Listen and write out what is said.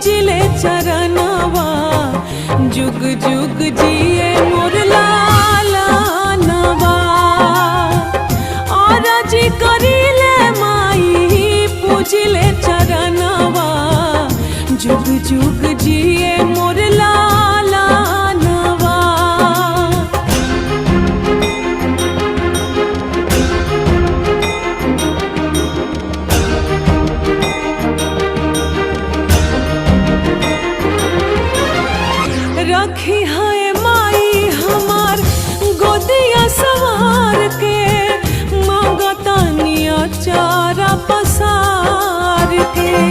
पूजिले चरणवा। जुग जुग जिए मोर लालनवा। आरजी करिले माई पूजिले चरणवा। जुग जुग जिए मोर लालनवा। रखी